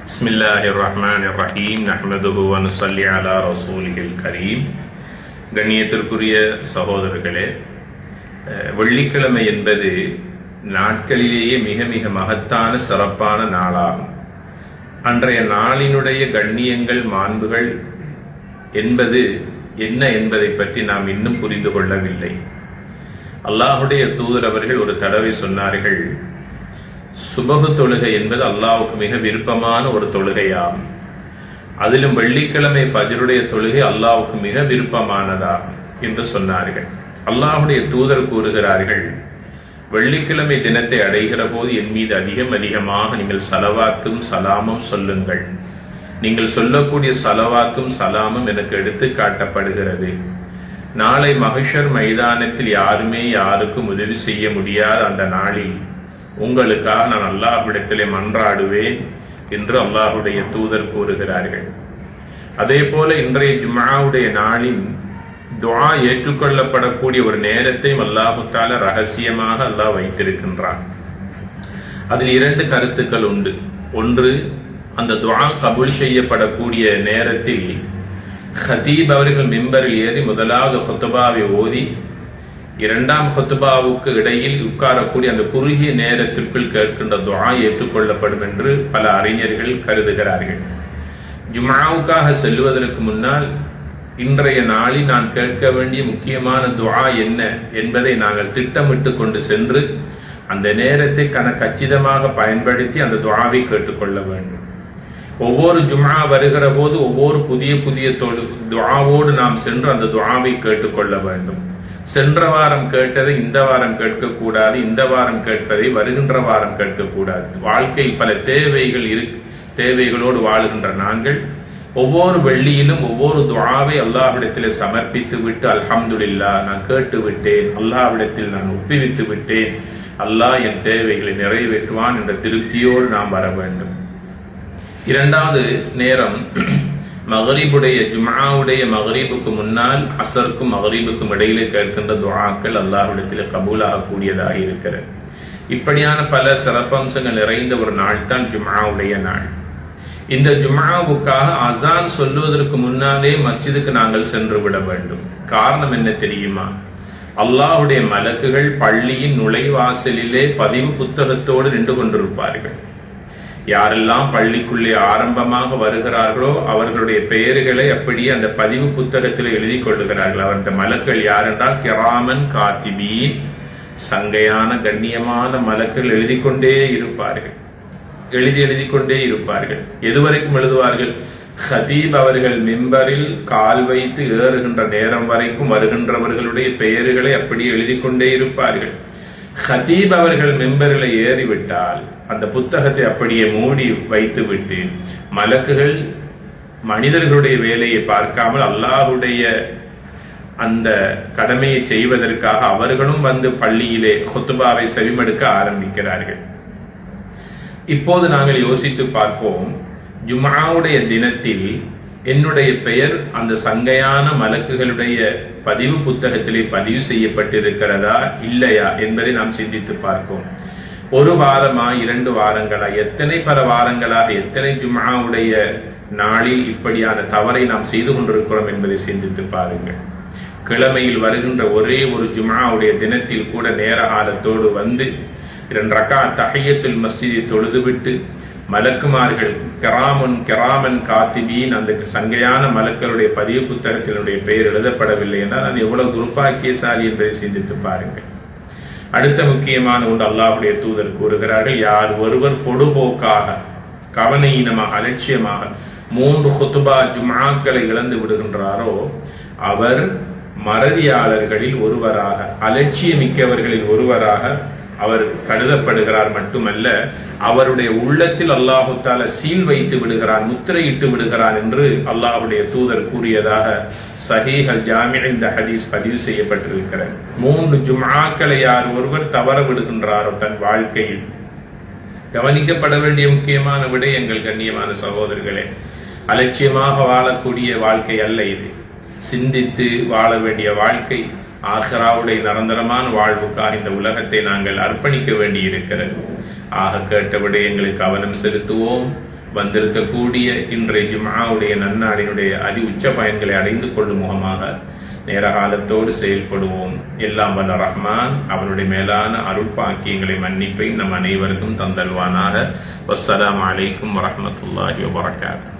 பிஸ்மில்லாஹிர்ரஹ்மானிர்ரஹீம் நஹ்மதுஹு வ நுஸல்லி அலா ரசூலிஹில் கரீம். கண்ணியத்திற்குரிய சகோதரர்களே, வெள்ளிக்கிழமை என்பது நாட்களிலேயே மிக மிக மகத்தான சிறப்பான நாளாகும். அன்றைய நாளினுடைய கண்ணியங்கள் மாண்புகள் என்பது என்ன என்பதை பற்றி நாம் இன்னும் புரிந்து கொள்ளவில்லை. அல்லாஹுடைய தூதர் அவர்கள் ஒரு தடவை சொன்னார்கள், சுபகு தொழுகை என்பது அல்லாஹ்வுக்கு மிக விருப்பமான ஒரு தொழுகையாகும். அதிலும் வெள்ளிக்கிழமை ஃபஜ்ருடைய தொழுகை அல்லாஹ்வுக்கு மிக விருப்பமானதாகும் என்று சொன்னார்கள். அல்லாஹுடைய தூதர் கூறுகிறார்கள், வெள்ளிக்கிழமை தினத்தை அடைகிற போது என் மீது அதிகமாக நீங்கள் சலவாத்தும் சலாமும் சொல்லுங்கள். நீங்கள் சொல்லக்கூடிய சலவாத்தும் சலாமும் எனக்கு எடுத்து காட்டப்படுகிறது. நாளை மஹ்ஷர் மைதானத்தில் யாருமே யாருக்கும் உதவி செய்ய முடியாத அந்த நாளில் உங்களுக்காக நான் அல்லாஹ்விடத்திலே மன்றாடுவேன் என்று அல்லாஹுடைய தூதர் கூறுகிறார்கள். அதே போல இன்றைய ஜும்ஆவுடைய நாளின் துஆ ஏற்றுக்கொள்ளப்படக்கூடிய ஒரு நேரத்தையும் அல்லாஹு தஆலா ரகசியமாக அல்லாஹ் வைத்திருக்கின்றான். அதில் இரண்டு கருத்துக்கள் உண்டு. ஒன்று, அந்த துஆ கபூல் செய்யப்படக்கூடிய நேரத்தில் ஹதீப் அவர்கள் மிம்பரில் ஏறி முதலாவது ஹுத்பாவை ஓதி இரண்டாம் ஹுத்பாவுக்கு இடையில் உட்காரக்கூடிய அந்த குறுகிய நேரத்திற்குள் கேட்கின்ற துஆ ஏற்றுக்கொள்ளப்படும் என்று பல அறிஞர்கள் கருதுகிறார்கள். ஜும்ஆவுக்காக செல்வதற்கு முன்னால் இன்றைய நாளில் நான் கேட்க வேண்டிய முக்கியமான துஆ என்ன என்பதை நாங்கள் திட்டமிட்டு கொண்டு சென்று அந்த நேரத்தை கச்சிதமாக பயன்படுத்தி அந்த துஆவை கேட்டுக்கொள்ள வேண்டும். ஒவ்வொரு ஜும்ஆ வருகிற போது ஒவ்வொரு புதிய துஆவோடு நாம் சென்று அந்த துஆவை கேட்டுக்கொள்ள வேண்டும். சென்ற வாரம் கேட்டதை இந்த வாரம் கேட்கக்கூடாது, இந்த வாரம் கேட்பதை வருகின்ற வாரம் கேட்கக்கூடாது. வாழ்க்கை பல தேவைகளோடு வாழுகின்ற நாங்கள் ஒவ்வொரு வெள்ளியிலும் ஒவ்வொரு துஆவை அல்லாஹ்விடத்தில் சமர்ப்பித்து விட்டு, அல்ஹம்துலில்லாஹ், நான் கேட்டு விட்டேன், அல்லாஹ்விடத்தில் நான் ஒப்புவித்து விட்டேன், அல்லாஹ் என் தேவைகளை நிறைவேற்றுவான் என்ற திருப்தியோடு நாம் வர வேண்டும். இரண்டாவது நேரம் மகரிபுடைய ஜும்ஆவுடைய மகரிபுக்கு முன்னால் அசருக்கும் மகரிபுக்கும் இடையிலே கேட்கின்ற துஆக்கள் அல்லாஹ்விடத்தில் கபூலாக கூடியதாக இருக்கிறது. இப்படியான பல சிறப்பம்சங்கள் நிறைந்த ஒரு நாள் தான் ஜும்ஆவுடைய நாள். இந்த ஜும்ஆவுக்காக அசான் சொல்லுவதற்கு முன்னாலே மஸ்ஜிதுக்கு நாங்கள் சென்று விட வேண்டும். காரணம் என்ன தெரியுமா? அல்லாஹ்வுடைய மலக்குகள் பள்ளியின் நுழைவாசலிலே பதிவு புத்தகத்தோடு நின்று கொண்டிருப்பார்கள். யாரெல்லாம் பள்ளிக்குள்ளே ஆரம்பமாக வருகிறார்களோ அவர்களுடைய பெயர்களை அப்படியே அந்த பதிவு புத்தகத்தில் எழுதி கொள்ளுகிறார்கள். அவருடைய மலக்குகள் யார் என்றால் கிராமன் காத்திபீன், சங்கையான கண்ணியமான மலக்குகள் எழுதி கொண்டே இருப்பார்கள். எதுவரைக்கும் எழுதுவார்கள்? ஹதீப் அவர்கள் மிம்பரில் கால் வைத்து ஏறுகின்ற நேரம் வரைக்கும் வருகின்றவர்களுடைய பெயர்களை அப்படியே எழுதி கொண்டே இருப்பார்கள். ஹதீப் அவர்கள் மிம்பரில் ஏறிவிட்டால் அந்த புத்தகத்தை அப்படியே மூடி வைத்து விட்டு மலக்குகள் மனிதர்களுடைய வேலையை பார்க்காமல் அல்லாஹ்வுடைய அந்த கடமையை செய்வதற்காக அவர்களும் வந்து பள்ளியிலே ஹுத்பாவை செவிமடுக்க ஆரம்பிக்கிறார்கள். இப்போது நாங்கள் யோசித்து பார்ப்போம், ஜும்ஆவுடைய தினத்தில் என்னுடைய பெயர் அந்த சங்கையான மலக்குகளுடைய பதிவு புத்தகத்திலே பதிவு செய்யப்பட்டிருக்கிறதா இல்லையா என்பதை நாம் சிந்தித்து பார்ப்போம். ஒரு வாரமா, 2 வாரங்களா, எத்தனை பல வாரங்களாக எத்தனை ஜும்ஆவுடைய நாளில் இப்படியான தவறை நாம் செய்து கொண்டிருக்கிறோம் என்பதை சிந்தித்து பாருங்கள். கிழமையில் வருகின்ற ஒரே ஒரு ஜும்ஆவுடைய தினத்தில் கூட நேர காலத்தோடு வந்து 2 ரக்காத் தஹிய்யத்துல் மஸ்ஜிதை தொழுதுவிட்டு மலக்குமார்கள் கிராமன் காத்திபீன் அந்த சங்கையான மலக்களுடைய பதிவு புத்தகத்தினுடைய பெயர் எழுதப்படவில்லை என்றால் அது எவ்வளவு துர்பாக்கியசாலி என்பதை சிந்தித்து பாருங்கள். அடுத்த முக்கியமான ஒன்று, அல்லாஹ்வுடைய தூதர் கூறுகிறார்கள், யார் ஒருவர் பொடுபோக்காக கவனஈனமாக அலட்சியமாக 3 ஹுத்பா ஜும்ஆக்களை இழந்து விடுகின்றாரோ அவர் மறதியாளர்களில் ஒருவராக, அலட்சியமிக்கவர்களில் ஒருவராக அவர் கருதப்படுகிறார். மட்டுமல்ல, அவருடைய உள்ளத்தில் அல்லாஹு தஆலா சீல் வைத்து விடுகிறான், முத்திரையிட்டு விடுகிறான் என்று அல்லாஹ்வுடைய தூதர் கூறியதாக சஹீஹ் அல் ஜாமி' இந்த ஹதீஸ் பதிவு செய்யப்பட்டிருக்கிறது. 3 ஜும்ஆக்களை யார் ஒருவர் தவற விடுகின்றாரோ தன் வாழ்க்கையில், கவனிக்கப்பட வேண்டிய முக்கியமான விடயங்கள் கண்ணியமான சகோதரர்களே, அலட்சியமாக வாழக்கூடிய வாழ்க்கை அல்ல இது. சிந்தித்து வாழ வேண்டிய வாழ்க்கை. ஆஹிராவுடைய நிரந்தரமான வாழ்வுக்காக இந்த உலகத்தை நாங்கள் அர்ப்பணிக்க வேண்டி இருக்கிறது. ஆக கேட்ட விடயங்களை கவனம் செலுத்துவோம். வந்திருக்கக்கூடிய இன்றைய ஜும்ஆவுடைய நன்னாளினுடைய அதி உச்ச பயன்களை அடைந்து கொள்ளும் முகமாக நேர காலத்தோடு செயல்படுவோம். எல்லாம் வல்ல ரஹ்மான் அவனுடைய மேலான அருள் பாக்கியங்களை மன்னிப்பை நம் அனைவருக்கும் தந்தல்வானாக. வஸ்ஸலாமு அலைக்கும் வரஹ்மத்துல்லாஹி வபரகாத்துஹு.